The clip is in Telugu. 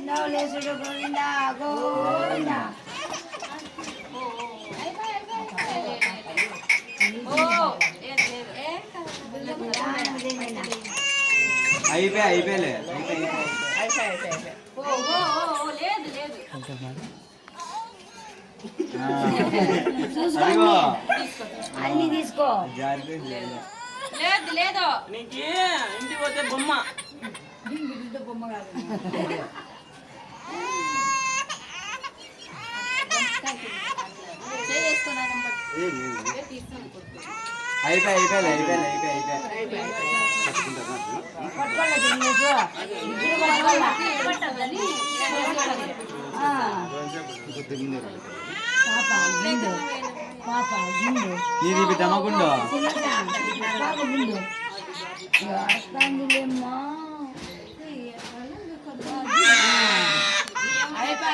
నవలేసుడు గోవింద గోవింద అయిపోయలే అన్ని తీసుకో లేదు లేదు నీకు ఇంటికి పోతే బొమ్మ బొమ్మ కాదు పాప